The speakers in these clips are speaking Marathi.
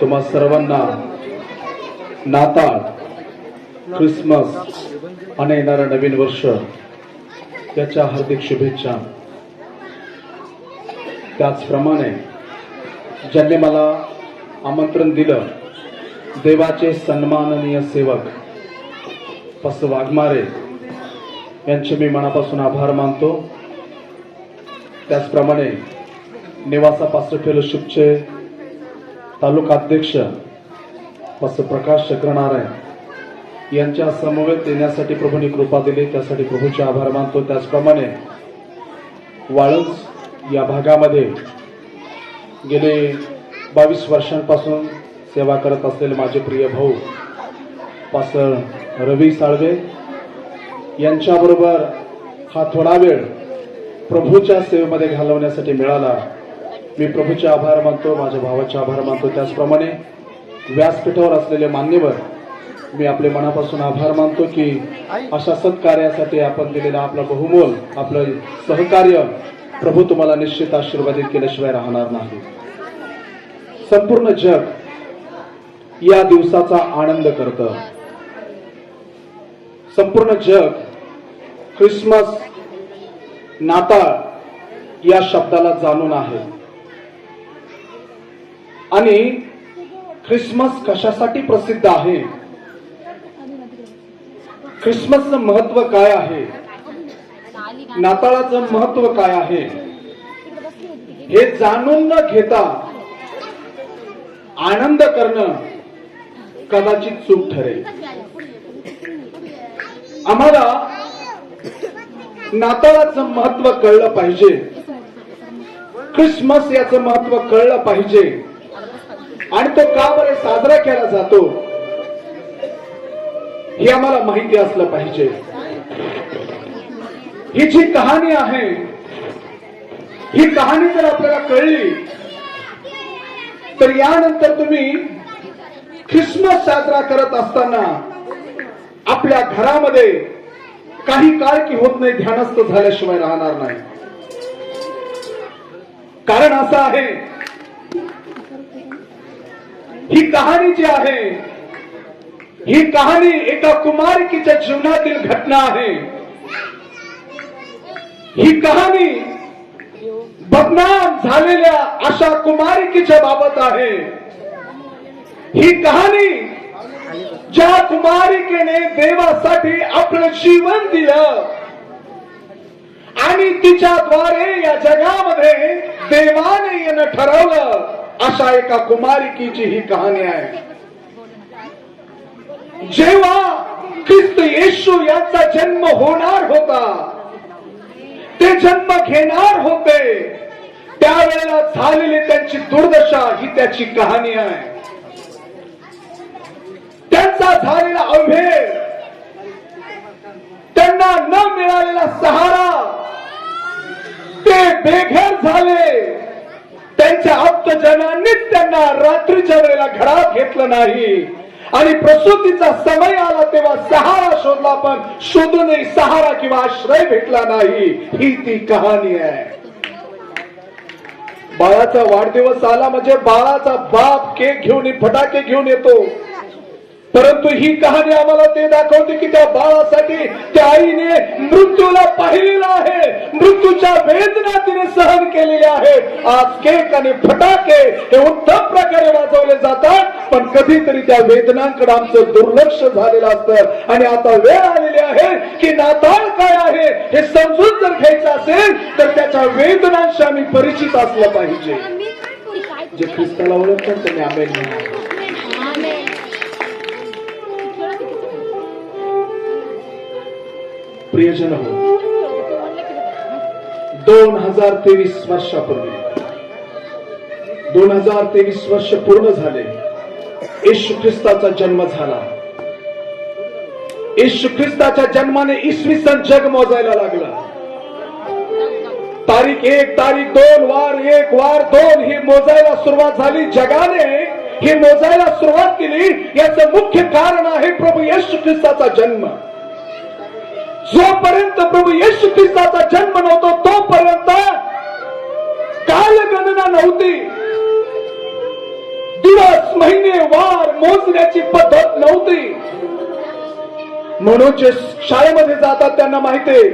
तुम्हा सर्वांना नाताळ, ख्रिसमस आणि येणारं नवीन वर्ष याच्या हार्दिक शुभेच्छा. त्याचप्रमाणे ज्यांनी मला आमंत्रण दिलं, देवाचे सन्माननीय सेवक पस वाघमारे यांचे मी मनापासून आभार मानतो. त्याचप्रमाणे निवासा पास्टर फेलोशिपचे तालुका अध्यक्ष पस प्रकाश चक्रनारायण यांच्या समवेत येण्यासाठी प्रभूंनी कृपा दिली, त्यासाठी प्रभूचे आभार मानतो. त्याचप्रमाणे वाळूंज या भागामध्ये गेले 22 वर्षांपासून सेवा करत असलेले माझे प्रिय भाऊ पास्टर रवी साळवे यांच्याबरोबर हा थोडा वेळ प्रभूच्या सेवेमध्ये घालवण्यासाठी मिळाला. मी प्रभूचे आभार मानतो, माझ्या भावाचे आभार मानतो. त्याचप्रमाणे व्यासपीठावर असलेले मान्यवर मी आपले मनापासून आभार मानतो की अशा सत्कार्यासाठी आपण दिलेला आपला बहुमोल आपलं सहकार्य प्रभू तुम्हाला निश्चित आशीर्वादित केल्याशिवाय राहणार नाही. संपूर्ण जग या दिवसाचा आनंद करतं. संपूर्ण जग ख्रिसमस, नाताळ या शब्दाला जाणून आहे. आणि ख्रिसमस कशासाठी प्रसिद्ध आहे, ख्रिसमसचं महत्व काय आहे, नाताळाचं महत्व काय आहे, हे जाणून न घेता आनंद करणं कदाचित चूक ठरेल. आम्हाला नाताळाचं महत्व कळलं पाहिजे, ख्रिसमस याचं महत्व कळलं पाहिजे. आणि तो का बरे साजरा केला जातो हे आम्हाला माहिती असलं पाहिजे. ही जी कहाणी आहे, ही कहाणी जर आपल्याला कळली तर यानंतर तुम्ही ख्रिसमस साजरा करत असताना आपल्या घरामध्ये काही काळ की होत नाही ध्यानस्थ झाल्याशिवाय राहणार नाही. कारण असं आहे, ही कहाणी जी आहे, ही कहाणी एका कुमारिकेच्या जीवनातील घटना आहे. ही कहाणी बदनाम झालेल्या अशा कुमारिकेच्या बाबत आहे. ही कहाणी ज्या कुमारिकेने देवासाठी आपलं जीवन दिलं आणि तिच्याद्वारे या जगामध्ये देवाने येणं ठरवलं, अशा एका कुमारिकेची ही कहाणी आहे. जेव्हा ख्रिस्त येशू यांचा जन्म होणार होता, ते जन्म घेणार होते, त्यावेळेला झालेली त्यांची दुर्दशा ही त्याची कहाणी आहे. त्यांचा झालेला अवहेळ, त्यांना न मिळालेला सहारा, ते बेघर झाले. त्यांच्या आप्तजनांनीच त्यांना रात्रीच्या वेळेला घरात घेतलं नाही आणि प्रसूतीचा समय आला तेव्हा सहारा शोधला, पण शोधूनही सहारा किंवा आश्रय भेटला नाही. ही ती कहाणी आहे. बाळाचा वाढदिवस आला म्हणजे बाळाचा बाप केक घेऊन फटाके घेऊन येतो, परंतु ही कहाणी आम्हाला ते दाखवते की त्या बाळासाठी त्या आईने मृत्यूला पाहिलेला आहे, मृत्यूच्या वेदना तिने सहन केलेल्या आहेत. आज केक आणि फटाके हे उत्तम प्रकारे वाजवले जातात, पण कधीतरी त्या वेदनांकडे आमचं दुर्लक्ष झालेलं असतं. आणि आता वेळ आलेली आहे की नाताळ काय आहे हे समजून जर घ्यायचं असेल तर त्याच्या वेदनांशी आम्ही परिचित असलं पाहिजे. जे ख्रिस्ताला ओळखतात त्यांनी आमेन म्हणा. प्रियजन हो, 2023 वर्षापूर्वी 2023 वर्ष पूर्ण झाले. येशू ख्रिस्ताचा जन्म झाला. येशू ख्रिस्ताच्या जन्माने इसवी सन जग मोजायला लागला. तारीख 1, तारीख 2, वार 1, वार 2 ही मोजायला सुरुवात झाली. जगाने ही मोजायला सुरुवात केली. याचं मुख्य कारण आहे प्रभू येशू ख्रिस्ताचा जन्म. जोपर्यंत प्रभू येशू ख्रिस्ताचा जन्म नव्हता तोपर्यंत कालगणना नव्हती, दिवस महिने वार मोजण्याची पद्धत नव्हती. म्हणून जे शाळेमध्ये जातात त्यांना माहिती आहे,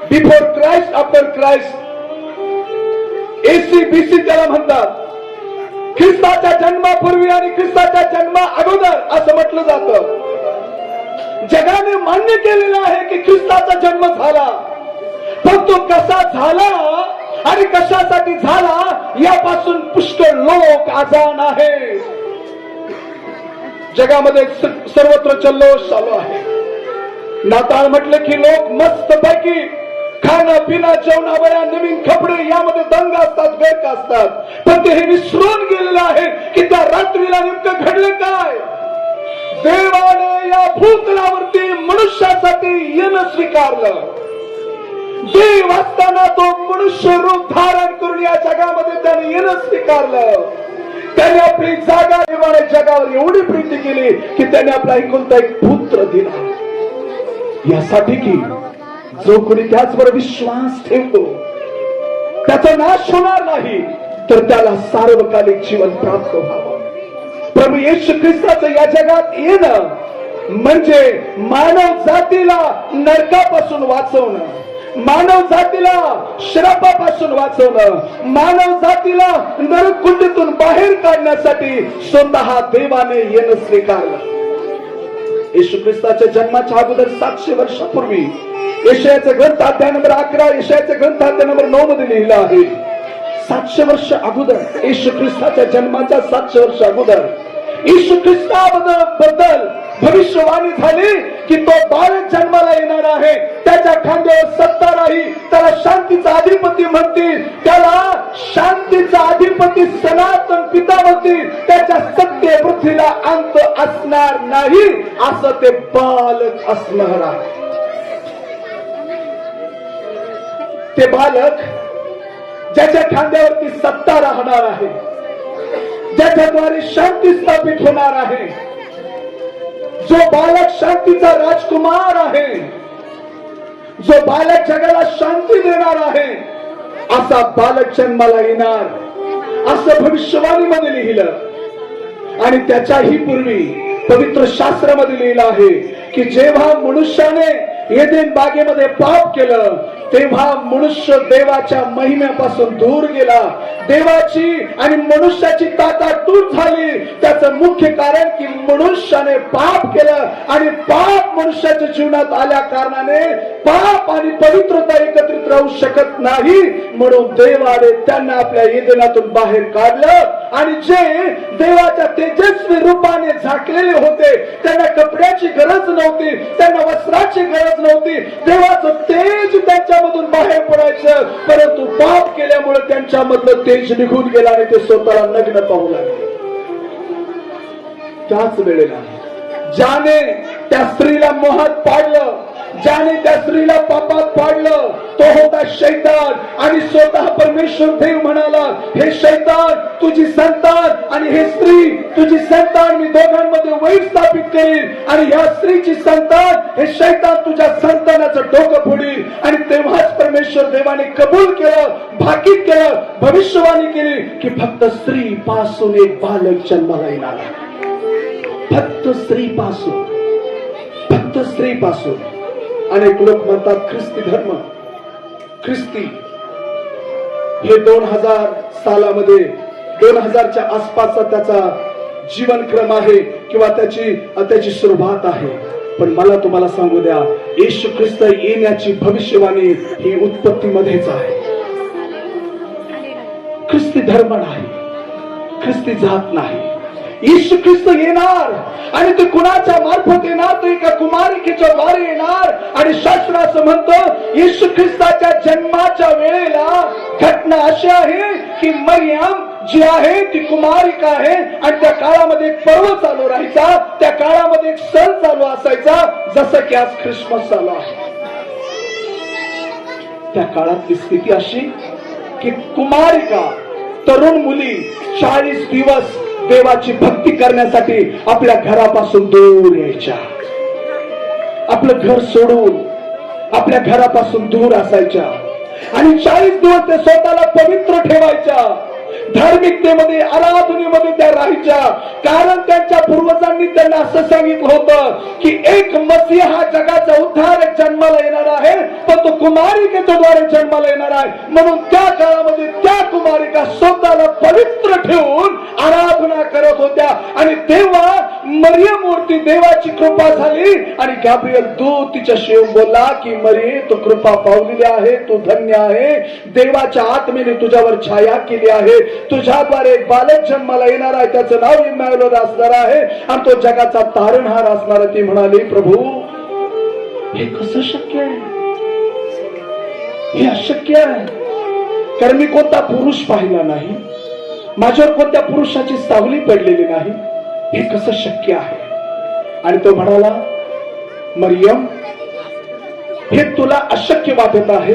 before Christ after Christ, ACBC त्याला म्हणतात. ख्रिस्ताच्या जन्मापूर्वी आणि ख्रिस्ताच्या जन्मा अगोदर असं म्हटलं जातं. जगाने मान्य केलेलं आहे की ख्रिस्ताचा जन्म झाला, पण तो कसा झाला आणि कशासाठी झाला यापासून पुष्कळ लोक अजाण आहे. जगामध्ये सर्वत्र जल्लोष चालू आहे. नाताळ म्हटलं की लोक मस्त पैकी खाणं पिणं जेवणावया नवीन कपडे यामध्ये दंग असतात, गर्क असतात. पण ते हे विसरून गेलेलं आहे की त्या रात्रीला नेमकं घडलं काय. देवाने या भूतलावरती मनुष्यासाठी येणं स्वीकारलं. देव असताना तो मनुष्य रूप धारण करून या जगामध्ये त्याने येणं स्वीकारलं. त्याने आपली जागा निर्माण जगावर एवढी प्रीती केली की त्याने आपला एकुलता एक पुत्र दिला, यासाठी की जो कोणी त्याचवर विश्वास ठेवतो त्याचा नाश होणार नाही, तर त्याला सार्वकालिक जीवन प्राप्त व्हावं. प्रभू येशू ख्रिस्ताचं या जगात येणं म्हणजे मानव जातीला नरकापासून वाचवणं, मानव जातीला श्रापापासून वाचवणं, मानव जातीला नरकुंडीतून बाहेर काढण्यासाठी स्वतः देवाने येणं स्वीकारलं. येशू ख्रिस्ताच्या जन्माच्या अगोदर 700 वर्षापूर्वी यशायाचं ग्रंथ अध्याय नंबर 11, यशायाचं ग्रंथ अध्याय नंबर 9 मध्ये लिहिलं आहे. 700 वर्ष अगोदर, येशू ख्रिस्ताच्या जन्माच्या 700 वर्ष अगोदर येशू ख्रिस्ताबद्दल भविष्यवाणी झाली की तो बालक जन्माला येणार आहे, त्याच्या खांद्यावर सत्ता राहील, त्याला शांतीचा अधिपती म्हणतील, त्याला शांतीचा अधिपती सनातन पिता म्हणतील, त्याच्या सत्य पृथ्वीला अंत असणार नाही, असं ते बालक असणार आहे. ते बालक ज्याच्या खांद्यावरती सत्ता राहणार आहे, ज्याच्याद्वारे शांती स्थापित होणार आहे, जो बालक शांतीचा राजकुमार आहे, जो बालक जगाला शांती देणार आहे, असा बालक जन्माला येणार असं भविष्यवाणीमध्ये लिहिलं. आणि त्याच्याही पूर्वी पवित्र शास्त्रामध्ये लिहिलं आहे की जेव्हा मनुष्याने एदेन बागेमध्ये पाप केलं तेव्हा मनुष्य देवाच्या महिम्यापासून दूर गेला. देवाची आणि मनुष्याची ताटातूट झाली. त्याचं मुख्य कारण की मनुष्याने पाप केलं आणि पाप मनुष्याच्या जीवनात आल्या कारणाने पाप आणि पवित्रता एकत्रित राहू शकत नाही. म्हणून देवाने त्यांना आपल्या एदेनातून बाहेर काढलं आणि जे देवाच्या तेजस्वी रूपाने झाकलेले होते त्यांना कपड्याची गरज नव्हती, त्यांना वस्त्राची गरज नव्हती, देवाचं तेज त्यांच्यामधून बाहेर पडायचं. परंतु पाप केल्यामुळे त्यांच्यामधलं तेज निघून गेलं आणि ते स्वतःला नग्न पाहू लागले. त्याच वेळेला ज्याने त्या स्त्रीला मोहात पाडलं, ज्याने त्या स्त्रीला पापात पाडलं तो होता शैतान. आणि स्वतः परमेश्वर देव म्हणाला, हे शैतान तुझी संतान आणि हे स्त्री तुझी संतान मी दोघांमध्ये वैर स्थापित करीन आणि या स्त्रीची संतान हे शैतान तुझ्या संतानाचं डोकं फोडील. आणि तेव्हाच परमेश्वर देवाने कबूल केलं, भाकीत केलं, भविष्यवाणी केली की फक्त स्त्री पासून एक बालक जन्माला येणार. फक्त स्त्री पासून, फक्त स्त्री पासून. अनेक लोक म्हणतात ख्रिस्ती धर्म, ख्रिस्ती हे 2000 सालामध्ये 2000च्या आसपासचा त्याचा जीवनक्रम आहे किंवा त्याची सुरुवात आहे. पण मला तुम्हाला सांगू द्या, येशू ख्रिस्त येण्याची भविष्यवाणी ही उत्पत्तीमध्येच आहे. ख्रिस्ती धर्म नाही, ख्रिस्ती जात नाही. येशू ख्रिस्त येणार आणि ते कुणाच्या मार्फत येणार, तो एका कुमारिकेच्या द्वारे येणार. आणि शास्त्र असं म्हणतं येशू ख्रिस्ताच्या जन्माच्या वेळेला घटना अशी आहे की मरियम जी आहे ती कुमारिका आहे आणि त्या काळामध्ये एक पर्व चालू राहायचा, त्या काळामध्ये एक सण चालू असायचा, जसं की आज ख्रिसमस चालू आहे. त्या काळातली स्थिती अशी की कुमारिका, तरुण मुली 40 दिवस देवाची भक्ती करण्यासाठी आपल्या घरापासून दूर यायच्या. आपलं घर सोडून आपल्या घरापासून दूर असायच्या आणि 40 दिवस ते स्वतःला पवित्र ठेवायच्या. धार्मिकतेमध्ये, आराधनेमध्ये त्या राहायच्या. कारण त्यांच्या पूर्वजांनी त्यांना असं सांगितलं होतं की एक मसीहा हा जगाचा उद्धारक जन्माला येणार आहे, पण तो कुमारिकेच्या द्वारे जन्माला येणार आहे. म्हणून त्या काळामध्ये त्या कुमारिका स्वतःला पवित्र ठेवून आराधना करत होत्या. आणि तेव्हा मरियम वरती देवाची कृपा झाली आणि गॅब्रिएल दूत तिच्याशी येऊन बोलला की मरिये, तू कृपा पावलेली आहे, तू धन्य आहे, देवाच्या आत्मेने तुझ्यावर छाया केली आहे, तुझ्याद्वारे एक बालक जन्माला येणार आहे, त्याचं नाव इम्मॅन्युएल असणार आहे आणि तो जगाचा तारणहार असणार आहे. ती म्हणाली, प्रभू हे कसं शक्य आहे? हे अशक्य आहे, कारण मी कोणता पुरुष पाहिला नाही, माझ्यावर कोणत्या पुरुषाची सावली पडलेली नाही, हे कसं शक्य आहे? आणि तो म्हणाला, मरियम, हे तुला अशक्य वाटत आहे,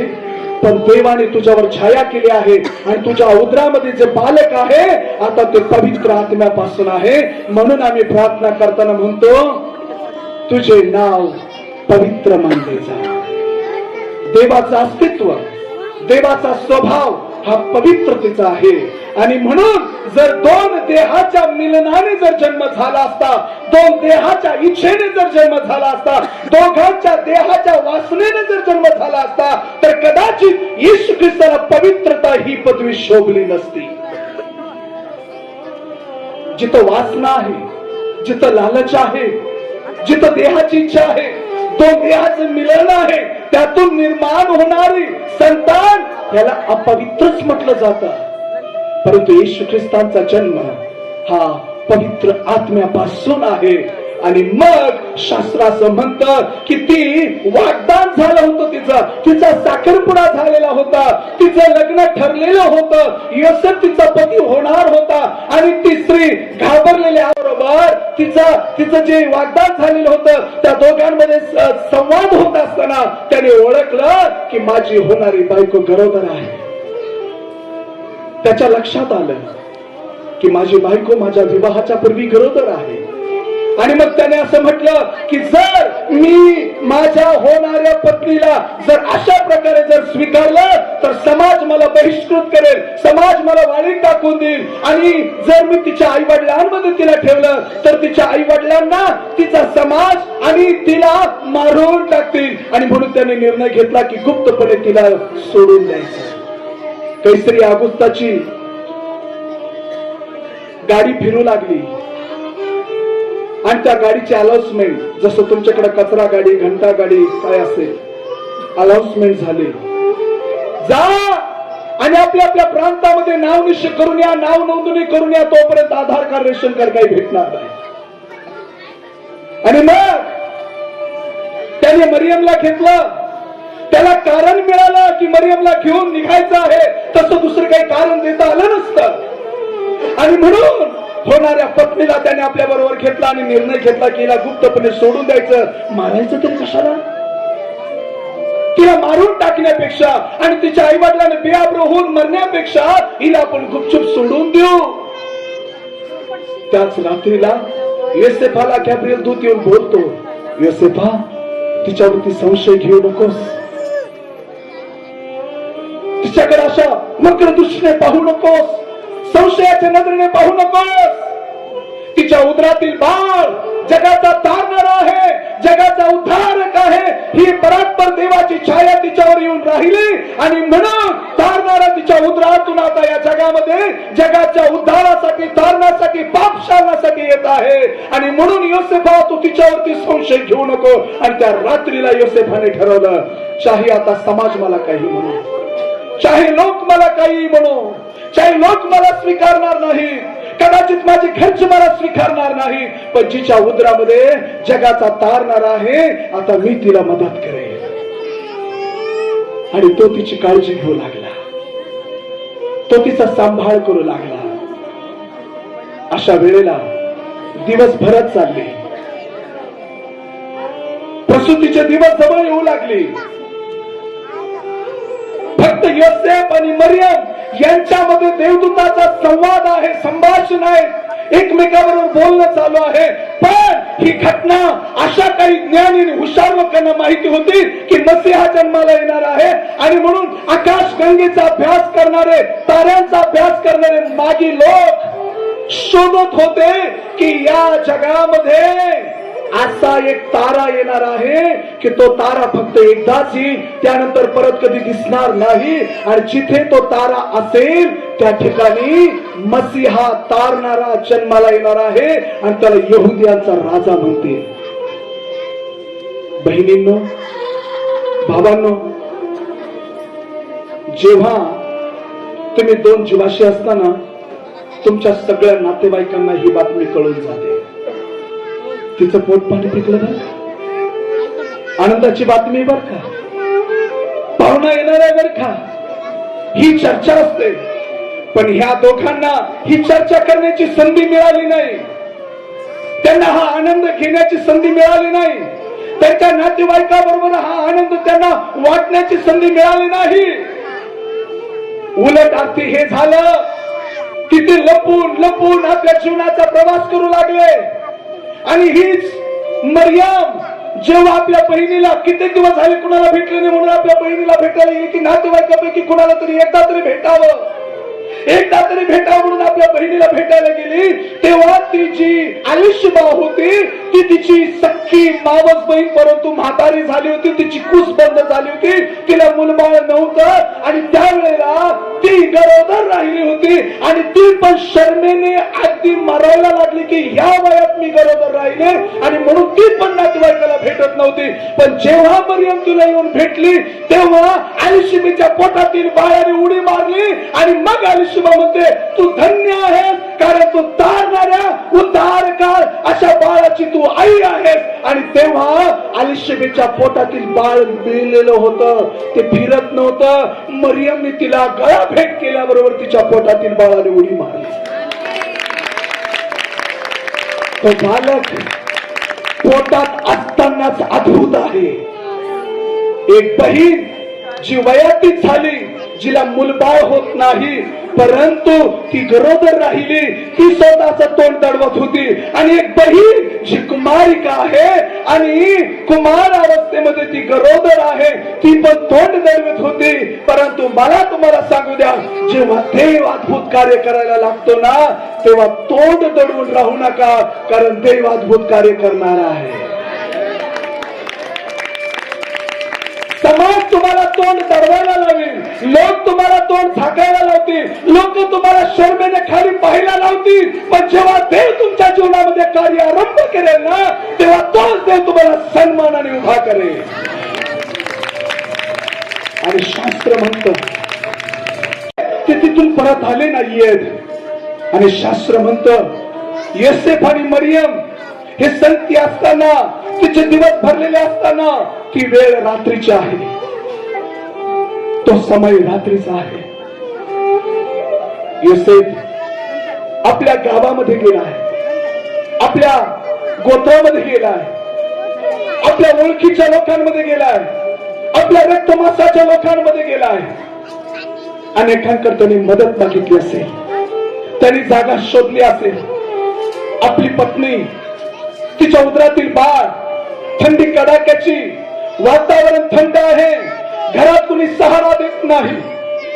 पण देवाने तुझ्यावर छाया केली आहे आणि तुझ्या उदरामध्ये जे बालक आहे आता ते पवित्र आत्म्यापासून आहे. म्हणून आम्ही प्रार्थना करताना म्हणतो, तुझे नाव पवित्र मानले जा. देवाचं अस्तित्व, देवाचा स्वभाव हा पवित्रतेचा आहे. आणि म्हणून जर दोन देहाच्या मिलनाने जर जन्म झाला असता, दोन देहाच्या इच्छेने जर जन्म झाला असता, दोघांच्या देहाच्या वासनेने जर जन्म झाला असता, तर कदाचित येशू ख्रिस्ताला पवित्रता ही पदवी शोभली नसती. जिथं वासना आहे, जिथं लालच आहे, जिथं देहाची इच्छा आहे, दोन देहाचं मिलन आहे, त्यातून निर्माण होणारी संतान याला अपवित्रच म्हटलं जातं. परंतु येशू ख्रिस्तांचा जन्म हा पवित्र आत्म्यापासून आहे. आणि मग शास्त्र असं म्हणतं की ती वाग्दान झालं होतं, तिचा साखरपुडा झालेला होता, तिचं लग्न ठरलेलं होतं, योसेफ तिचा पती होणार होता. आणि ती स्त्री घाबरलेल्याबरोबर तिचं जे वाग्दान झालेलं होतं त्या दोघांमध्ये संवाद होत असताना त्याने ओळखलं की माझी होणारी बायको गरोदर आहे. त्याच्या लक्षात आलं की माझी बायको माझ्या विवाहाच्या पूर्वी गरोदर आहे. आणि मग त्याने असं म्हटलं की जर मी माझ्या होणाऱ्या पत्नीला जर अशा प्रकारे जर स्वीकारलं तर समाज मला बहिष्कृत करेल, समाज मला वाळीत टाकून देईल. आणि जर मी तिच्या आई वडिलांमध्ये तिला ठेवलं तर तिच्या आई वडिलांना, तिचा समाज आणि तिला मारून टाकतील. आणि म्हणून त्याने निर्णय घेतला की गुप्तपणे तिला सोडून द्यायचं. कैसरी ऑगस्टाची गाडी फिरू लागली आणि त्या गाडीची अनाउन्समेंट, जसं तुमच्याकडे कचरा गाडी, घंटा गाडी काय असेल, अनाउन्समेंट झाली, जा आणि आपल्या आपल्या प्रांतामध्ये नाव निश्चय करून या, नाव नोंदणी करून या, तोपर्यंत आधार कार्ड, रेशन कार्ड काही भेटणार नाही. आणि मग त्याने मरियमला घेतलं. त्याला कारण मिळालं की मरियमला घेऊन निघायचं आहे, तसं दुसरं काही कारण देता आलं नसतं. आणि म्हणून होणाऱ्या पत्नीला त्याने आपल्या बरोबर घेतला आणि निर्णय घेतला की हिला गुप्तपणे सोडून द्यायचं. मारायचं तरी कशाला? तिला मारून टाकण्यापेक्षा आणि तिच्या आई वडिलांना बेआब्रू होऊन मरण्यापेक्षा हिला आपण गुपचूप सोडून देऊ. त्याच रात्रीला योसेफाला गॅब्रिएल दूत येऊन बोलतो, योसेफा, तिच्यावरती संशय घेऊ नकोस, तिच्याकडे अशा मकर दृष्टीने पाहू नकोस, संशयाच्या नजरेने पाहू नकोस. तिच्या उदरातील बाळ जगाचा तारणार आहे, जगाचा उद्धारक आहे. ही परात्पर देवाची छाया तिच्यावर येऊन राहिली आणि म्हणून तारणारा तिच्या उदरातून आता या जगामध्ये जगाच्या उद्धारासाठी, तारणासाठी, पाप शाळण्यासाठी येत आहे. आणि म्हणून योसेफा, तू तिच्यावरती संशय घेऊ नको. आणि त्या रात्रीला योसेफाने ठरवलं, चाहे आता समाज मला काही म्हणू, चाहे लोक मला काही म्हणू, चाहे लोक मला स्वीकारणार नाही, कदाचित माझी घरची मला स्वीकारणार नाही, पण जिच्या उदरामध्ये जगाचा तारणार आहे, आता मी तिला मदत करेन. आणि तो तिची काळजी घेऊ लागला, तो तिचा सांभाळ करू लागला. अशा वेळेला दिवस भरत चालले, प्रसूतीचे दिवस जवळ येऊ लागले. फक्त योसेफ आणि मरियम यांच्यामध्ये देवदूताचा संवाद आहे, संभाषण आहे. एकमेकाबरोबर बोलणं चालू आहे. पण ही घटना अशा काही ज्ञानी आणि हुशार लोकांना माहिती होती की मसीहा जन्माला येणार आहे, आणि म्हणून आकाश गंगेचा अभ्यास करणारे, ताऱ्यांचा अभ्यास करणारे मागी लोक शोधत होते की या जगामध्ये असा एक तारा येणार आहे की तो तारा फक्त एकदाच येईल, त्यानंतर परत कधी दिसणार नाही. आणि जिथे तो तारा असेल त्या ठिकाणी मसीहा तारणारा जन्माला येणार आहे, आणि त्याला यहुदियांचा राजा म्हणते. बहिणींनो, भावांनो, जेव्हा तुम्ही दोन जीवाशी असताना तुमच्या सगळ्या नातेवाईकांना ही बातमी कळून जाते. तिचं पोट पाणी पिकलं बरं का, आनंदाची बातमी बर का, पाहुणा येणार आहे बर का, ही चर्चा असते. पण ह्या दोघांना ही चर्चा करण्याची संधी मिळाली नाही, त्यांना हा आनंद घेण्याची संधी मिळाली नाही, त्यांच्या नातेवाईकाबरोबर हा आनंद त्यांना वाटण्याची संधी मिळाली नाही. उलट अर्थी हे झालं की ते लपून लपून आपल्या जीवनाचा प्रवास करू लागले. आणि हीच मरियम जेव्हा आपल्या बहिणीला, कित्येक दिवस झाले कुणाला भेटले नाही म्हणून आपल्या बहिणीला भेटायला गेली की नातेवाईकापैकी कुणाला तरी एकदा तरी भेटावं म्हणून आपल्या बहिणीला भेटायला गेली, तेव्हा ती जी आलिशबा होती ती तिची सख्खी मावस बहीण, परंतु म्हातारी झाली होती, तिची कुस बंद झाली होती, तिला मुलबाळ नव्हतं, आणि त्यावेळेला ती गरोदर राहिली होती. आणि ती पण शर्मेने अगदी मरायला लागली की ह्या वयात मी गरोदर राहिले, आणि म्हणून ती पण नातेवाईकाला भेटत नव्हती. पण जेव्हा मरियम तिला येऊन भेटली तेव्हा आलिशबेच्या पोटातील बाळाने उडी मारली, आणि मग आलिशबा म्हणते तू धन्य आहेस, कारण तू तारणाऱ्या उद्धारकार अशा बाळाची तू आई आहेस. आणि तेव्हा आलिशबेच्या पोटातील बाळ मेलेलं होतं, ते फिरत नव्हतं. मरियमने तिला गळा भेट केल्याबरोबर तिच्या पोटातील बाळाने उडी मारली. तो बालक पोटात असतानाच अद्भुत आहे. एक बहीण जी वयातीत झाली, जिला मुलबाळ होत नाही, परंतु ती गरोदर राहिली, ती स्वतःचं तोंड दडवत होती. आणि एक बहीण जी कुमारिका आहे आणि कुमार अवस्थेमध्ये ती गरोदर आहे, ती पण तोंड दडवत होती. परंतु मला तुम्हाला सांगू द्या, जेव्हा देव अद्भुत कार्य करायला लागतो ना, तेव्हा तोंड दडवून राहू नका, कारण देव अद्भुत कार्य करणार आहे. समाज तुम्हाला तोंड दडवायला लावेल, लोक तुम्हाला तोंड झाकायला लावतील, लोक तुम्हाला शर्मेने खाली पाहायला लावतील, पण जेव्हा देव तुमच्या जीवनामध्ये कार्य आरंभ करेल ना, तेव्हा तोच देव तुम्हाला सन्मानाने उभा करेल. आणि शास्त्र म्हणतं ते तिथून परत आले नाहीयेत, आणि शास्त्र म्हणतं योसेफ आणि मरियम हे संती असताना, तिचे दिवस भरलेले असताना, ती वेळ रात्रीची आहे, तो समय रात्रीचा आहे. योसेफ आपल्या गावामध्ये गेलाय, आपल्या गोत्रामध्ये गेलाय, आपल्या ओळखीच्या लोकांमध्ये गेलाय, आपल्या रक्तमासाच्या लोकांमध्ये गेलाय. अनेकांकडे त्यांनी मदत मागितली असेल, त्यांनी जागा शोधली असेल. आपली पत्नी, तिच्या उदरातील बाळ, थंडी कडाक्याची, वातावरण थंड आहे, घरात कुणी सहारा देत नाही,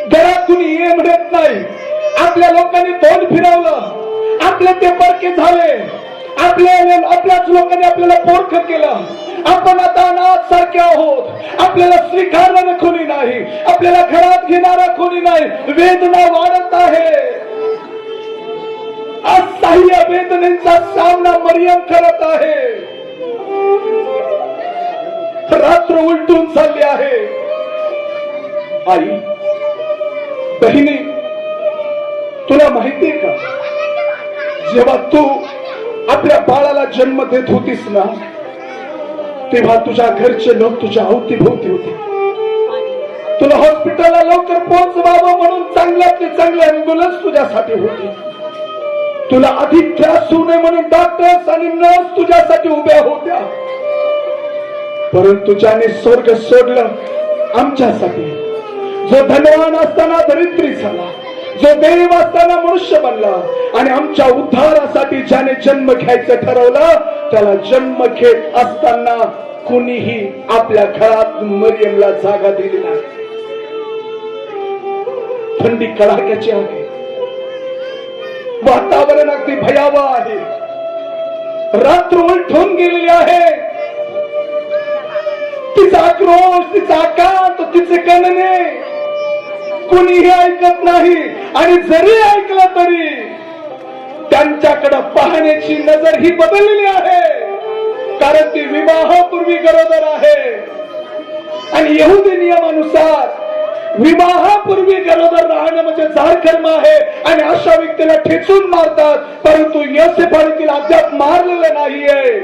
घरात कुणी ये म्हणत नाही. आपल्या लोकांनी तोंड फिरवलं, आपले ते परके झाले, आपल्याच लोकांनी आपल्याला पोरख केलं. आपण आता अनाथ सारखे आहोत, आपल्याला स्वीकारणारा कोणी नाही, आपल्याला घरात घेणारा कोणी नाही. वेदना वाढत आहे. असह्य वेदनेचा सामना मरियम करत आहे. रात्र उलटून चालली आहे. आई, बहिणी, तुला माहितीये का, जेव्हा तू आपल्या बाळाला जन्म देत होतीस ना, तेव्हा तुझ्या घरचे लोक तुझ्या अवतीभोवती होते. तुला हॉस्पिटलला लवकर पोहोचवावं म्हणून चांगल्यातली चांगली ॲम्ब्युलन्स तुझ्यासाठी होती. तुला अधिक त्रास होऊ नये म्हणून डॉक्टर्स आणि नर्स तुझ्यासाठी उभ्या होत्या. परंतु ज्याने स्वर्ग सोडलं आमच्यासाठी, जो धनवान असताना दरिद्री झाला, जो देव असताना मनुष्य बनला आणि आमच्या उद्धारासाठी ज्याने जन्म घ्यायचं ठरवलं, त्याला जन्म घेत असताना कोणीही आपल्या घरात मरियमला जागा दिली नाही. थंडी कडाक्याची आहे, वातावरण अगदी भयावह आहे, रात्र उलटून गेलेली आहे. तिचा आक्रोश, तिचा आकांत, तिचे कणणे कोणीही ऐकत नाही. आणि जरी ऐकलं तरी त्यांच्याकडे पाहण्याची नजर ही बदललेली आहे, कारण ती विवाहापूर्वी गरोदर आहे. आणि यहुदी नियमानुसार विवाहापूर्वी गरोदर राहणं म्हणजे जारकर्म आहे. आणि अशा व्यक्तीला ठेचून मारतात, परंतु योसेफाने तिला अद्याप मारलेलं नाहीये.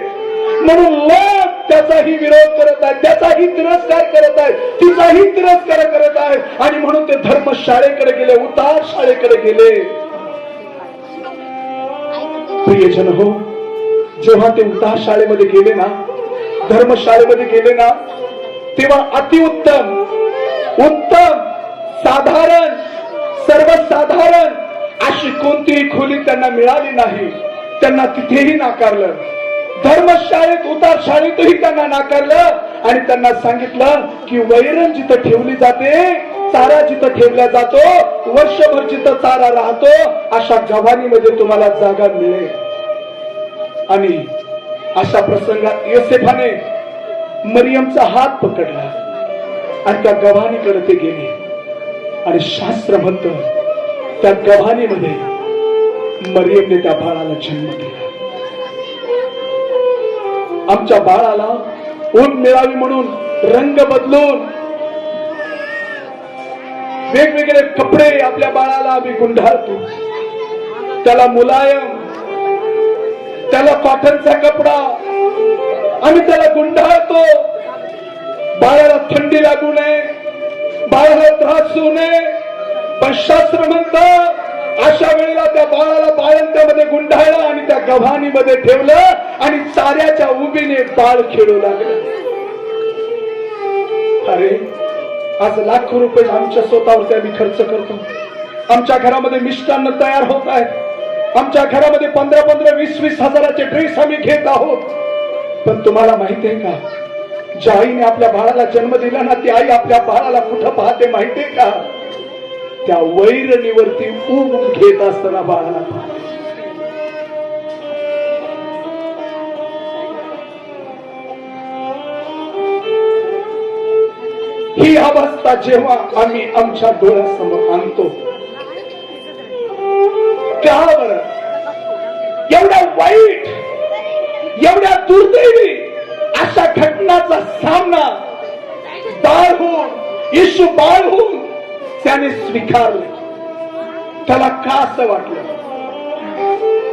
म्हणून लोक त्याचाही विरोध करत आहेत, त्याचाही तिरस्कार करत आहेत, तिचाही तिरस्कार करत आहेत. आणि म्हणून ते धर्मशाळेकडे गेले, उतार शाळेकडे गेले. प्रियजन हो, जेव्हा ते उतार शाळेमध्ये गेले ना, धर्मशाळेमध्ये गेले ना, तेव्हा अतिउत्तम, उत्तम, साधारण, सर्वसाधारण अशी कोणतीही खोली त्यांना मिळाली नाही. त्यांना तिथेही नाकारलं. धर्मशाळेत, उतार शाळेतही त्यांना नाकारलं. आणि त्यांना सांगितलं की वैरण जिथं ठेवली जाते, चारा जिथं ठेवला जातो, वर्षभर जिथं चारा राहतो, अशा गव्हाणीमध्ये तुम्हाला जागा मिळेल. आणि अशा प्रसंगात योसेफाने मरियमचा हात पकडला आणि त्या गव्हाणीकडे ते गेले. आणि शास्त्र म्हणतं त्या गव्हाणीमध्ये मरियमने त्या बाळाला जन्म दिला. आमच्या बाळाला ऊन मिळावी म्हणून रंग बदलून वेगवेगळे कपडे आपल्या बाळाला आम्ही गुंढाळतो. त्याला मुलायम, त्याला कॉटनचा कपडा आम्ही त्याला गुंढाळतो. बाळाला थंडी लागू नये, बाळाला त्रास होऊ नये. पण शास्त्र म्हणतं अशा वेळेला त्या बाळाला बाळंत्यामध्ये गुंढाळलं आणि त्या गव्हाणीमध्ये ठेवलं आणि चाऱ्याच्या उभीने बाळ खेळू लागलं. अरे, आज लाखो रुपये आमच्या स्वतःवरती आम्ही खर्च करतो. आमच्या घरामध्ये मिष्टान्न तयार होत आहे. आमच्या घरामध्ये 15-15, 20-20 हजाराचे ड्रेस आम्ही घेत आहोत. पण तुम्हाला माहिती आहे का, ज्या आईने आपल्या बाळाला जन्म दिला ना, ती आई आपल्या बाळाला कुठं पाहते माहितीये का? त्या वैरणीवरती ऊब घेत असताना बाळाला पाहते. ही अवस्था जेव्हा आम्ही आमच्या डोळ्यासमोर आणतो, का बरं एवढ्या वाईट, एवढ्या दुर्दैवी अशा घटनाचा सामना बाळ होऊन, येशू बाळ होऊन त्याने स्वीकारले? त्याला का असं वाटलं?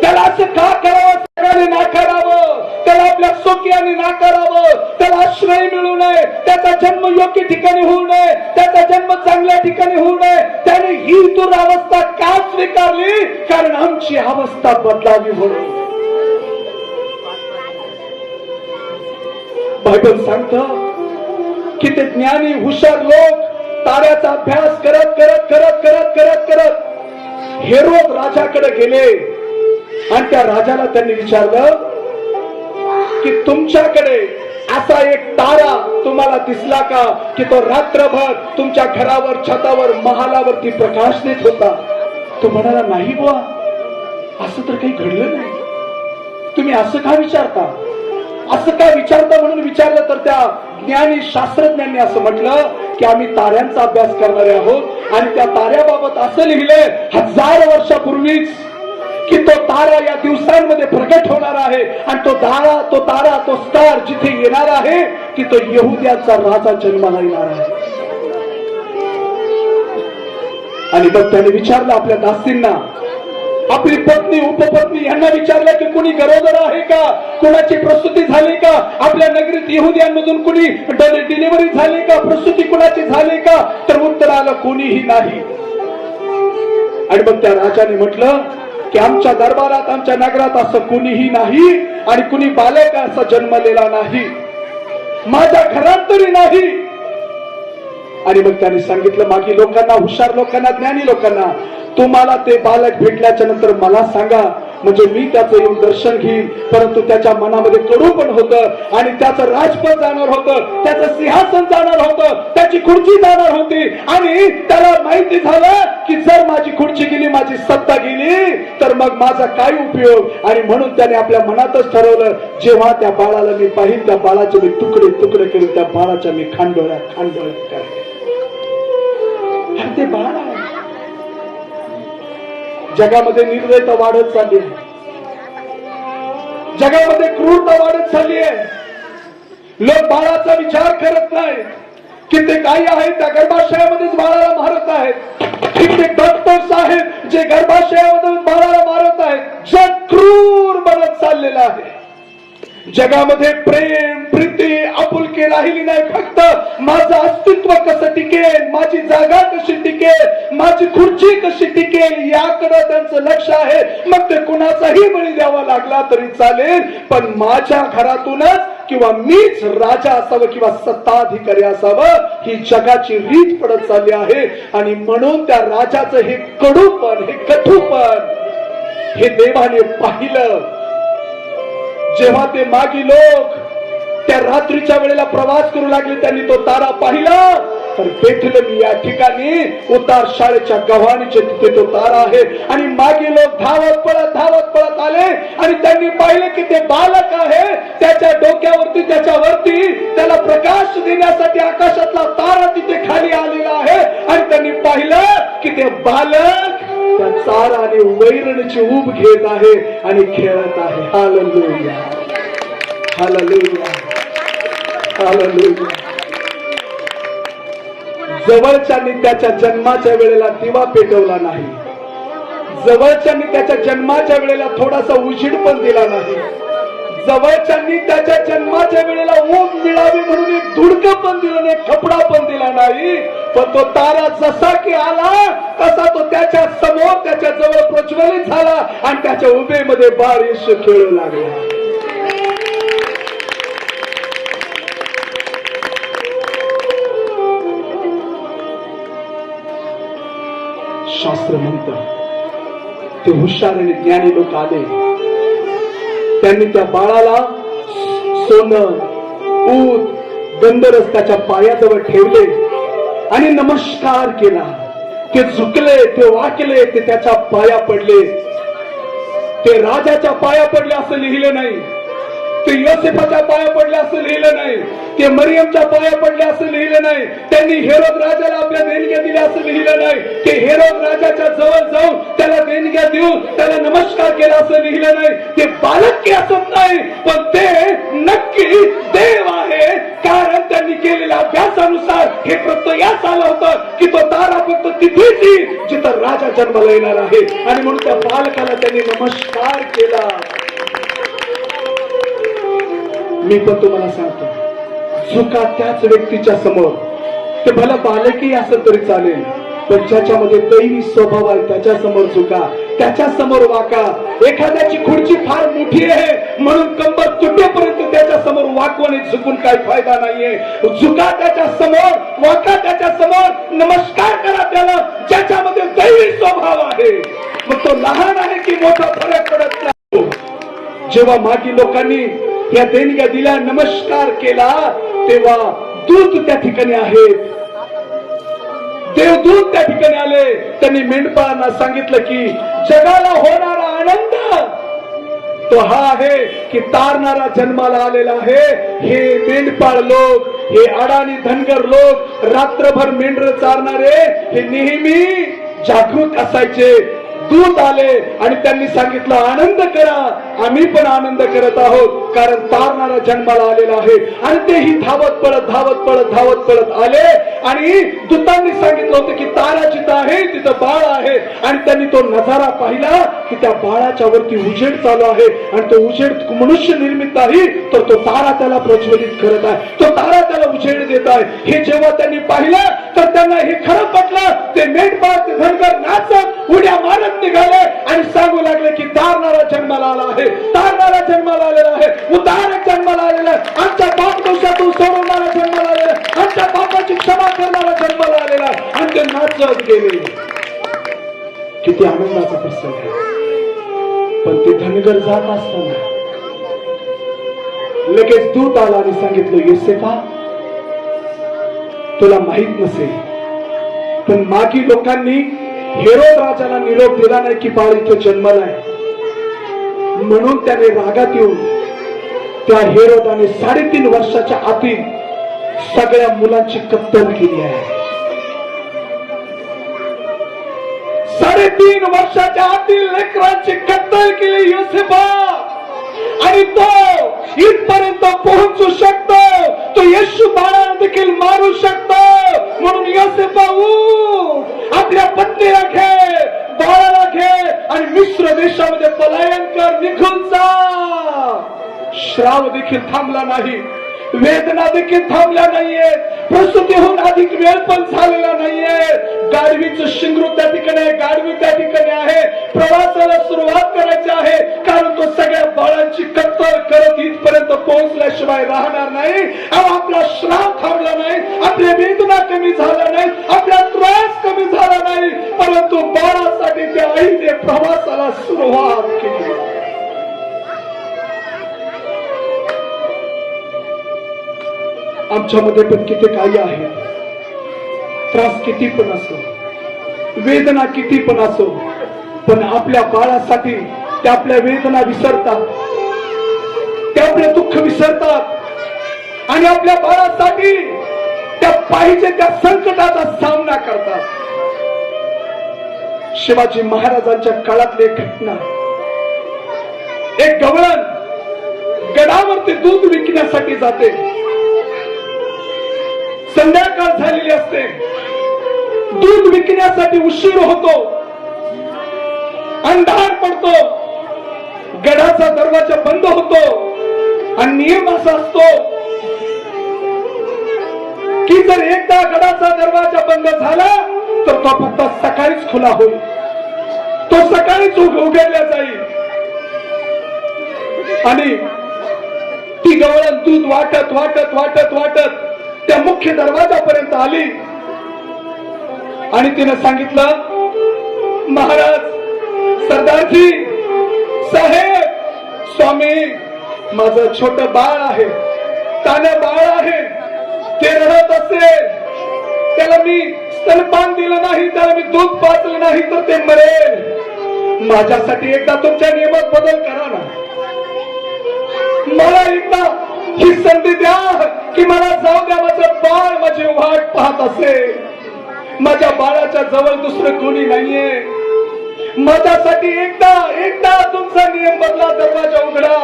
त्याला असं का करावं? सगळ्याने नाकारावं, त्याला आपल्या सोकियाने नाकारावं, त्याला आश्रय मिळू नये, त्याचा जन्म योग्य ठिकाणी होऊ नये, त्याचा जन्म चांगल्या ठिकाणी होऊ नये. त्याने ही दुरावस्था का स्वीकारली? कारण आमची अवस्था बदलावी म्हणून. बायबल सांगतं की ते ज्ञानी हुशार लोक ताऱ्याचा अभ्यास करत करत करत करत करत करत हेरोद राजाकडे गेले. आणि त्या राजाला त्यांनी विचारलं की तुमच्याकडे असा एक तारा तुम्हाला दिसला का की तो रात्रभर तुमच्या घरावर, छतावर, महालावरती प्रकाश देत होता? तो म्हणाला, नाही बुवा, असं तर काही घडलं नाही. तुम्ही असं का विचारता? असं का विचारता म्हणून विचारलं तर त्या ज्ञानी शास्त्रज्ञांनी असं म्हटलं की आम्ही ताऱ्यांचा अभ्यास करणारे आहोत आणि त्या ताऱ्याबाबत असं लिहिलंय 1000 वर्षापूर्वीच की तो तारा या दिवसांमध्ये प्रकट होणार आहे. आणि तो तारा, तो स्टार जिथे येणार आहे तिथं यहुद्याचा राजा जन्माला येणार आहे. आणि मग त्याने विचारलं आपल्या दासींना, आपली पत्नी, उपपत्नी यांना विचारलं की कुणी गरोदर आहे का? कुणाची प्रसूती झाली का? आपल्या नगरीत यहुद्यांमधून कुणी डिलिव्हरी झाली का? प्रसूती कुणाची झाली का? तर उत्तर आलं, कोणीही नाही. आणि मग त्या राजाने म्हटलं की आमच्या दरबारात, आमच्या नगरात असं कुणीही नाही आणि कुणी बालक असा जन्मलेला नाही, माझ्या घरात तरी नाही. आणि मग त्यांनी सांगितलं मागी लोकांना, हुशार लोकांना, ज्ञानी लोकांना, तुम्हाला ते बालक भेटल्याच्या नंतर मला सांगा, म्हणजे मी त्याचं येऊन दर्शन घेईन. परंतु त्याच्या मनामध्ये कडू पण होतं आणि त्याचं राजपद जाणार होतं, त्याचं सिंहासन जाणार होतं, त्याची खुर्ची जाणार होती. आणि त्याला माहिती झालं की जर माझी खुर्ची गेली, माझी सत्ता गेली, तर मग माझा काय उपयोग. आणि म्हणून त्याने आपल्या मनातच ठरवलं, जेव्हा त्या बाळाला मी पाहिन, त्या बाळाचे मी तुकडे तुकडे करून त्या बाळाच्या मी खांडोळ्या करेन. ते बाळ आहे. जगामध्ये निर्दयता वाढत चालली आहे, जगामध्ये क्रूरता वाढत चालली आहे. लोक बाळाचा विचार करत नाहीत. कित्येक आई आहेत त्या गर्भाशयामध्येच बाळाला मारत आहेत. कित्येक डॉक्टर्स आहेत जे गर्भाशयामधून बाळाला मारत आहेत. जग क्रूर बनत चाललेलं आहे. जगामध्ये प्रेम, प्रीती, आपुलकी राहिली नाही. फक्त माझं अस्तित्व कसं टिकेल, माझी जागा कशी टिकेल, माझी खुर्ची कशी टिकेल, याकडे त्यांचं लक्ष आहे. मग ते कुणाचाही बळी द्यावा लागला तरी चालेल, पण माझ्या घरातूनच किंवा मीच राजा असावं किंवा सत्ताधिकारी असावं, ही जगाची रीत पडत चालली आहे. आणि म्हणून त्या राजाचं हे कडूपण, हे कटूपण, हे देवाने पाहिलं. जेव्हा ते मागी लोक त्या रात्रीच्या वेळेला प्रवास करू लागले, त्यांनी तो तारा पाहिला. तर बेथलेम या ठिकाणी उतार शाळेच्या गव्हाणीचे तिथे तो तारा आहे. आणि मागे लोक धावत पळत आले आणि त्यांनी पाहिले की ते बालक आहे. त्याच्या डोक्यावरती, त्याच्यावरती त्याला प्रकाश देण्यासाठी आकाशातला तारा तिथे खाली आलेला आहे. आणि त्यांनी पाहिलं की ते बालक त्या ताराने वैरणीची ऊब घेत आहे आणि खेळत आहे. Hallelujah, hallelujah, hallelujah. जवळच्यांनी त्याच्या जन्माच्या वेळेला दिवा पेटवला नाही. जवळच्यांनी त्याच्या जन्माच्या वेळेला थोडासा उजेड पण दिला नाही. जवळच्यांनी त्याच्या जन्माच्या वेळेला ऊब मिळावी म्हणून एक धुडकं पण दिलं नाही, कपडा पण दिला नाही. पण तो तारा जसा की आला तसा तो त्याच्या समोर, त्याच्या जवळ प्रज्वलित झाला आणि त्याच्या उभेमध्ये बाळ येशू खेळू लागला. शास्त्र म्हणतं ते हुशार आणि ज्ञानी लोक आले. त्यांनी त्या बाळाला सोनं, ऊद, गंधरस त्याच्या पायाजवळ ठेवले आणि नमस्कार केला. ते झुकले, ते वाकले, ते त्याच्या पाया पडले. ते राजाच्या पाया पडले असं लिहिलं नाही, ते योसेफाच्या पाया पडले असं लिहिलं नाही, ते मरियमच्या पाया पडले असं लिहिलं नाही, त्यांनी हेरोद राजाला आपल्या देणग्या दिल्या असं लिहिलं नाही, ते हेरोद राजाच्या जवळ जाऊन त्याला देणग्या देऊन त्याला नमस्कार केला असं लिहिलं नाही. ते बालक असत नाही, पण ते नक्की देव आहे. कारण त्यांनी केलेल्या अभ्यासानुसार हे प्रत्यय याच आलं होतं की तो तारा फक्त तिथेच येईल जिथं राजा जन्माला येणार आहे. आणि म्हणून त्या बालकाला त्यांनी नमस्कार केला. मी पण तुम्हाला सांगतो, चुका त्याच व्यक्तीच्या समोर, ते भला बालकी असं तरी चालेल, पण ज्याच्यामध्ये दैवी स्वभाव आहे त्याच्या समोर चुका, त्याच्या समोर वाका. एखाद्याची खुर्ची फार मोठी आहे म्हणून कंबर तुटेपर्यंत त्याच्या समोर वाकवणे झुकून काही फायदा नाहीये. झुका त्याच्या समोर, वाका त्याच्या समोर, नमस्कार करा त्याला ज्याच्यामध्ये दैवी स्वभाव आहे. मग तो लहान आहे की मोठा फरक पडत नाही. जेव्हा मागी लोकांनी या देणग्या दिल्या, नमस्कार केला, तेव्हा दूत त्या ठिकाणी आहेत, देवदूत त्या ठिकाणी आले. त्यांनी मेंढपाळांना सांगितलं की जगाला होणारा आनंद तो हा आहे की तारणारा जन्माला आलेला आहे. हे मेंढपाळ लोक, हे अडाणी धनगर लोक, रात्रभर मेंढर चारणारे, हे नेहमी जागृत असायचे. दूत आले आणि त्यांनी सांगितलं आनंद करा. आम्ही पण आनंद करत आहोत कारण तारणारा जन्माला आलेला आहे. आणि तेही धावत पळत आले आणि दूतांनी सांगितलं होतं की तारा जिथं आहे तिथं बाळ आहे. आणि त्यांनी तो नजारा पाहिला की त्या बाळाच्या वरती उजेड चालू आहे आणि तो उजेड मनुष्य निर्मित नाही, तर तो तारा त्याला प्रज्वलित करत आहे, तो तारा त्याला उजेड देत आहे. हे जेव्हा त्यांनी पाहिलं तर त्यांना हे खरं पटलं. ते मेंढपाळ, ते धनगर नाचत उड्या मारत निघाले आणि सांगू लागले की तारणारा जन्माला आला आहे, तारणारा जन्माला आलेला आहे, उद्धारक जन्माला आलेला आहे, आमच्या पाप दोषातून सोडवणारा जन्माला आलेला आहे, आमच्या पापाची क्षमा करणारा जन्माला आलेला आणि ते नाचत गेले. किती आनंदाचा प्रसंग आहे. पण ते धनगर जात असताना लगेच दूत आला आणि सांगितलं, योसेफा तुला माहित नसेल पण मागी लोकांनी हेरोद राजाला निरोप दिला नाही की बाळ इथे जन्मलाय, म्हणून त्याने रागात येऊन त्या हेरोदाने 3.5 वर्षाच्या आतील सगळ्या मुलांची कत्तल केली आहे. 3.5 वर्षाच्या आतील लेकरांची कत्तल केली योसेफा. आणि तो इथपर्यंत पोहोचू शकतो, तो येशू बाळाला देखील मारू शकतो. म्हणून योसेफा उठ, आपल्या पत्नीला घे, बाळाला घे आणि मिस्र देशामध्ये पलायन कर, निघून जा. श्राव देखील थांबला नाही, वेदना देखील थांबल्या नाहीये, प्रसूती होऊन अधिक वेळ पण झालेला नाहीये. गाढवीचं शिंगरू त्या ठिकाणी आहे, गाढवी त्या ठिकाणी आहे. प्रवासाला सुरुवात करायची आहे, कारण तो सगळ्या बाळांची कत्तल करत इथपर्यंत पोहोचल्याशिवाय राहणार नाही. आपला श्राव थांबला नाही, आपल्या वेदना कमी झाला नाही, आपला त्रास कमी झाला नाही, परंतु बाळासाठी त्या आईने प्रवासाला सुरुवात केली. आमच्यामध्ये पण किती काही आहे, त्रास किती पण असो, वेदना किती पण असो, पण आपल्या बाळासाठी ते आपल्या वेदना विसरतात, ते आपले दुःख विसरतात आणि आपल्या बाळासाठी त्या पाहिजे त्या संकटाचा सामना करतात. शिवाजी महाराजांच्या काळातली एक घटना, एक गवळण गडावरती दूध विकण्यासाठी जाते. संध्याकाळ झालेली असते, दूध विकण्यासाठी उशीर होतो, अंधार पडतो, गडाचा दरवाजा बंद होतो आणि नियम असा असतो की जर एकदा गडाचा दरवाजा बंद झाला तर तो फक्त सकाळीच खुला होईल, तो सकाळीच उघडला जाईल. आणि ती गवळण दूध वाटत वाटत वाटत वाटत त्या मुख्य दरवाजापर्यंत आली आणि तिने सांगितलं, महाराज, सरदारजी साहेब, स्वामी, माझं छोट बाळ आहे, तान्ह बाळ आहे, ते रडत असेल, त्याला मी स्तनपान दिलं नाही, त्याला मी दूध पाजलं नाही तर ते मरेल. माझ्यासाठी एकदा तुमच्या नियमात बदल करा ना, मला एकदा ही संधी द्या की मला जाऊ द्या, माझं बाळ माझी वाट पाहत असेल, माझ्या बाळाच्या जवळ दुसरं कोणी नाहीये, माझ्यासाठी एकदा तुमचा नियम बदला, दरवाजा उघडा.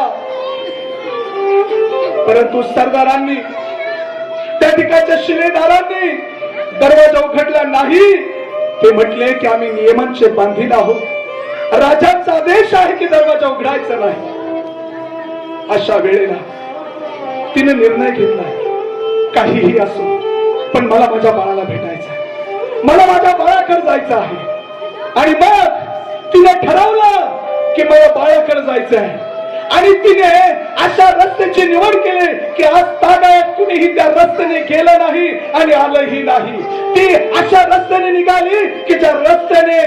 परंतु सरदारांनी, त्या ठिकाणच्या शिलेदारांनी दरवाजा उघडला नाही. ते म्हटले की आम्ही नियमांचे बांधील आहोत, राजांचा आदेश आहे की दरवाजा उघडायचा नाही. अशा वेळेला तिने निर्णय घेतलाय, काहीही असो पण मला माझ्या बाळाला भेटायचं आहे, मला माझ्या बाळाकडे जायचं आहे. आणि मग तिने ठरवलं की मला बाळाकडे जायचं आहे. आणि तिने अशा रस्त्याची निवड केली की आज तागायत कुणीही त्या रस्त्याने गेलं नाही आणि आलंही नाही. ती अशा रस्त्याने निघाली की ज्या रस्त्याने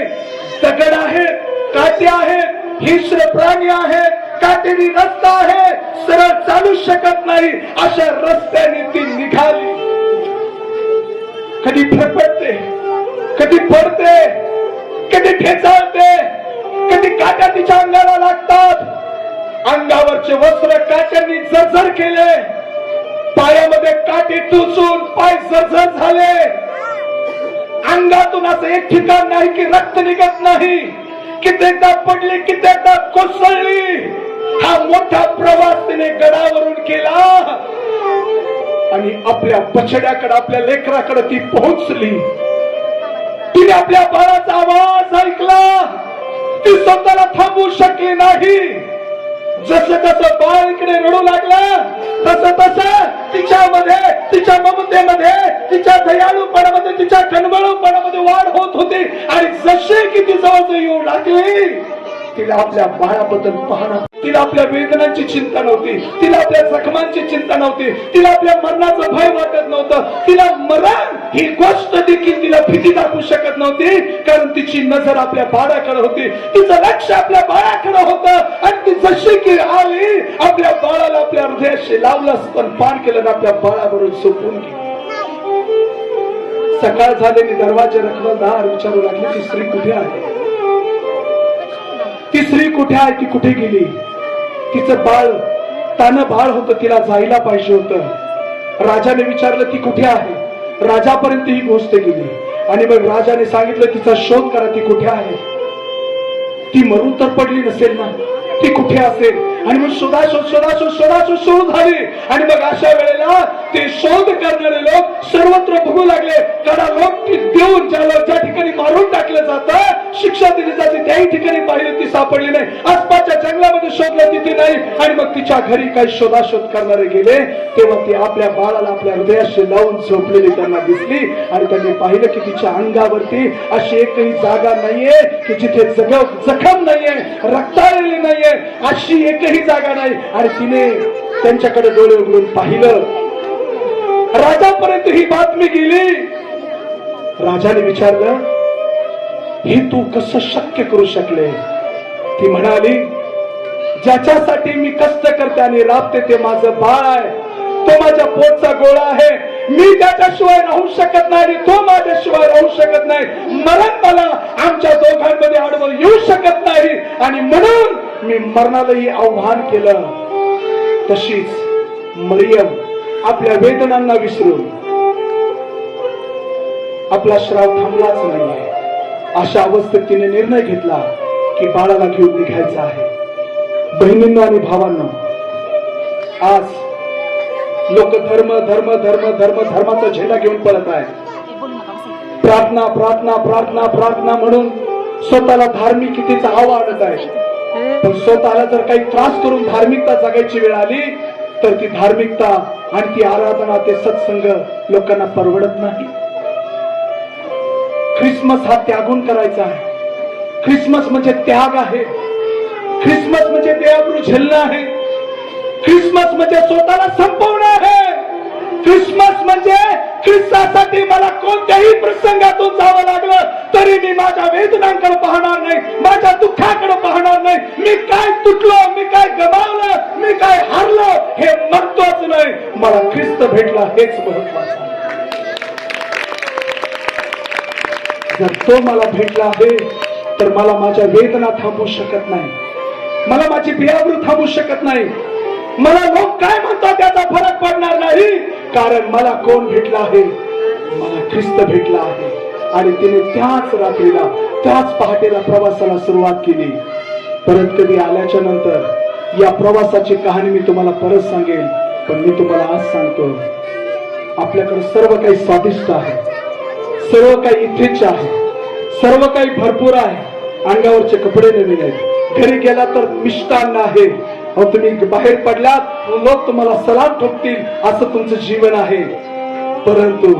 दगड आहेत, काटे आहेत, हिंस्र प्राणी आहेत, काटेरी रस्ता आहे, सरळ चालू शकत नाही, अशा रस्त्याने ती निघाली. कधी फरफटते, कधी पडते, कधी ठेचाळते, कधी काट्या तिच्या अंगाला लागतात. अंगावरचे वस्त्र काट्यांनी जर्जर केले, पायामध्ये काटे टोचून पाय जर्जर झाले. अंगातून असं एक ठिकाण नाही की रक्त निघत नाही, कित्येकदा पडली, कित्येकदा कोसळली. हा मोठा प्रवास तिने गडावरून केला आणि आपल्या बछड्याकडे, आपल्या लेकराकडे ती पोहोचली. तिने आपल्या बाळाचा आवाज ऐकला, ती स्वतःला थांबवू शकली नाही. जसं जसं बाळ इकडे रडू लागला तसं तसं तिच्यामध्ये, तिच्या ममतेमध्ये, तिच्या दयाळूपणामध्ये, तिच्या कणवळूपणामध्ये वाढ होत होती. आणि जसे की ती जवळ येऊ लागली तिला आपल्या बाळाबद्दल पाहणं, तिला आपल्या वेदनांची चिंता नव्हती, तिला आपल्या जखमांची चिंता नव्हती, तिला आपल्या मरणाचं भय वाटत नव्हतं. तिला मरण ही गोष्ट देखील तिला भीती दाखवू शकत नव्हती, कारण तिची नजर आपल्या बाळाकडे होती, तिचं लक्ष आपल्या बाळाकडे होतं. आणि ती जशी की आली, आपल्या बाळाला आपल्या हृदयाशी लावलं, पण पान केलं आणि आपल्या बाळाबरोबर झोपून गेली. सकाळ झालेली दरवाजे रखवालदार विचारू लागले, ती स्त्री कुठे आहे? ती स्त्री कुठे आहे? ती कुठे गेली? तिचं बाळ तानं बाळ होतं, तिला जायला पाहिजे होतं. राजाने विचारलं ती कुठे आहे? राजापर्यंत ही गोष्ट गेली आणि मग राजाने सांगितलं तिचा शोध करा, ती कुठे आहे? ती मरून तर पडली नसेल ना, ती कुठे असेल? आणि मग शोधाशोध सुरू झाली. आणि मग अशा वेळेला ते शोध करणारे लोक सर्वत्र बघू लागले. कडा लोक देऊन ज्या ठिकाणी मारून टाकलं जातं, शिक्षा दिली जाते, त्याही ठिकाणी पाहिलं, ती सापडली नाही. आसपासच्या जंगलामध्ये शोधलं, तिथे नाही. आणि मग तिच्या घरी काही शोधाशोध करणारे गेले, तेव्हा ती आपल्या बाळाला आपल्या हृदयाशी लावून झोपलेली त्यांना दिसली. आणि त्यांनी पाहिलं की तिच्या अंगावरती अशी एकही जागा नाहीये की जिथे जखम नाहीये, रक्ताळलेली नाहीये, अशी एकही जागा नाही. आणि तिने त्यांच्याकडे डोळे उघडून पाहिलं. राजापर्यंत ही बातमी गेली. राजाने विचारलं, हे तू कसं शक्य करू शकले? ती म्हणाली, ज्याच्यासाठी मी कष्ट करते आणि राबते ते माझं बाळ आहे, तो माझ्या पोटचा गोळा आहे. मी त्याच्याशिवाय राहू शकत नाही, तो माझ्याशिवाय राहू शकत नाही. मरण मला आमच्या दोघांमध्ये आडवं येऊ शकत नाही, आणि म्हणून मी मरणालाही आव्हान केलं. तशीच मरियम आपल्या वेदनांना विसरून आपला श्राव थांबलाच नाहीये. अशा अवस्थेत तिने निर्णय घेतला की बाळाला घेऊन निघायचं आहे. बहिणींनो आणि भावांनो, आज लोक धर्माचा झेंडा घेऊन पळत आहे. प्रार्थना प्रार्थना प्रार्थना प्रार्थना म्हणून स्वतःला धार्मिकतेचा हवा आणत आहे. पण स्वतःला जर काही त्रास करून धार्मिकता जगायची वेळ आली तर ती धार्मिकता आणि ती आराधना, ते सत्संग लोकांना परवडत नाही. ख्रिसमस हा त्यागून करायचा आहे. ख्रिसमस म्हणजे त्याग आहे. ख्रिसमस म्हणजे देवाबरू झेलणं आहे. ख्रिसमस म्हणजे स्वतःला संपवणं आहे. ख्रिसमस म्हणजे ख्रिस्तासाठी मला कोणत्याही प्रसंगातून जावं लागलं तरी मी माझ्या वेदनांकडे पाहणार नाही, माझ्या दुःखाकडे पाहणार नाही. मी काय तुटलो, मी काय गमावलं, मी काय हारलो हे महत्वाचं नाही, मला ख्रिस्त भेटला हेच महत्वाचं. जर तो मला भेटला आहे तर मला माझ्या वेदना थांबवू शकत नाही, मला माझी बियाबरू थांबवू शकत नाही, मला लोक काय म्हणतात त्याचा फरक पडणार नाही, कारण मला कोण भेटला आहे? मला ख्रिस्त भेटला आहे. आणि तिने त्याच रात्रीला, त्याच पहाटेला प्रवासाला सुरुवात केली. परत कधी आल्याच्या नंतर या प्रवासाची कहाणी मी तुम्हाला परत सांगेल. पण मी तुम्हाला आज सांगतो, आपल्याकडे सर्व काही स्वादिष्ट आहे, सर्व काही इथेच आहे, सर्व काही भरपूर आहे. अंगावरचे कपडे नवीन आहेत, घरी गेला तर मिष्टान्न आहे, तुम्ही बाहेर पडलात लोक तुम्हाला सलाम ठोकतील, असं तुमचं जीवन आहे. परंतु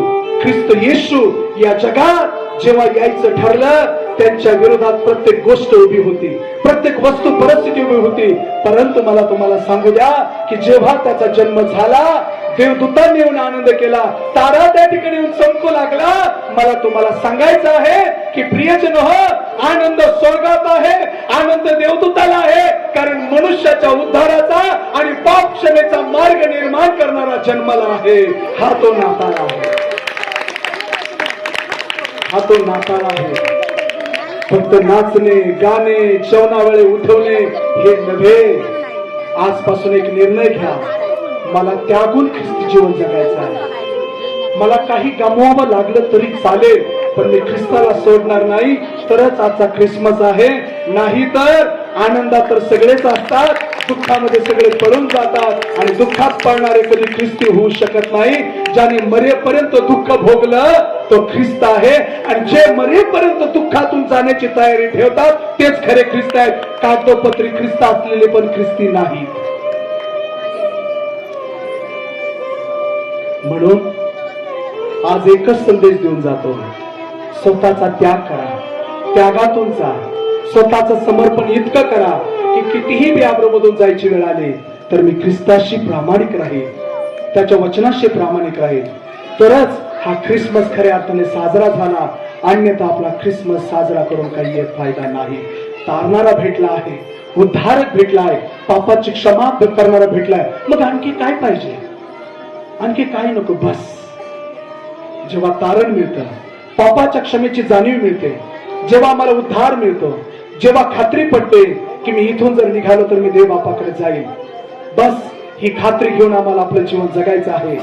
ख्रिस्त येशू या जगात जेव्हा यायचं ठरलं, त्यांच्या विरोधात प्रत्येक गोष्ट उभी होती, प्रत्येक वस्तू परिस्थिती उभी होती. परंतु मला तुम्हाला सांगू द्या की जेव्हा त्याचा जन्म झाला, देवदूतांनी येऊन आनंद केला, तारा त्या ठिकाणी येऊन चमकू लागला. मला तुम्हाला सांगायचं आहे की प्रियजन हो, आनंद स्वर्गात आहे, आनंद देवदूताला आहे, कारण मनुष्याच्या उद्धाराचा आणि पाप क्षमेचा मार्ग निर्माण करणारा जन्माला आहे. हा तो नाताळ आहे, हा तो नाताळ आहे. फक्त नाचणे, गाणे, जेवणावेळे उठवणे हे नव्हे. आजपासून एक निर्णय घ्या, मला त्यागून ख्रिस्ती जीवन जगायचं आहे. मला काही गमवावं लागलं तरी चालेल, पण मी ख्रिस्ताला सोडणार नाही. तरच आजचा ख्रिसमस आहे. नाही तर आनंदात तर सगळेच असतात, दुःखामध्ये सगळे पळून जातात, आणि दुःखात पळणारे कधी ख्रिस्ती होऊ शकत नाही. ज्याने मरेपर्यंत दुःख भोगलं तो ख्रिस्त आहे, आणि जे मरेपर्यंत दुःखातून जाण्याची तयारी ठेवतात तेच खरे ख्रिस्त आहेत. कागदोपत्री ख्रिस्त असलेले पण ख्रिस्ती नाही. म्हणून आज एकच संदेश देऊन जातो, स्वतःचा त्याग करा, त्यागातून जा, स्वतःचं समर्पण इतकं करा की कितीही व्यापारामधून जायची वेळ आली तर मी ख्रिस्ताशी प्रामाणिक राहील, त्याच्या वचनाशी प्रामाणिक राहील, तरच हा ख्रिसमस खऱ्या अर्थाने साजरा झाला. अन्यथा आपला ख्रिसमस साजरा करून काही एक फायदा नाही. तारणारा भेटला आहे, उद्धारक भेटला आहे, पापाची क्षमा करणारा भेटलाय, मग आणखी काय पाहिजे? आणखी काय नको. बस जेव्हा तारण मिळतं, पापाच्या क्षमेची जाणीव मिळते, जेव्हा आम्हाला उद्धार मिळतो, जेव्हा खात्री पडते की मी इथून जर निघालो तर मी देव बापाकडे जाईल, बस ही खात्री घेऊन आम्हाला आपलं जीवन जगायचं आहे.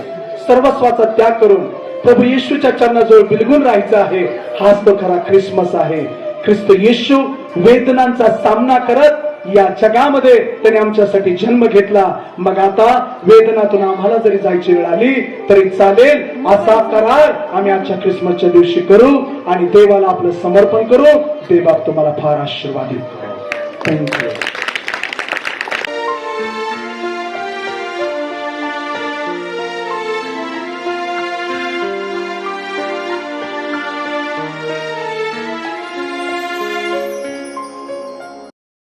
सर्वस्वाचा त्याग करून प्रभू येशूच्या चरणाजवळ बिलगून राहायचं आहे. हाच तो खरा ख्रिसमस आहे. ख्रिस्त येशू वेदनांचा सामना करत या जगामध्ये त्याने आमच्यासाठी जन्म घेतला. मग आता वेदनातून आम्हाला जरी जायची वेळ आली तरी चालेल, असा करार आम्ही आजच्या ख्रिसमसच्या दिवशी करू आणि देवाला आपलं समर्पण करू. देव बाप तुम्हाला फार आशीर्वादित करो. थँक्यू.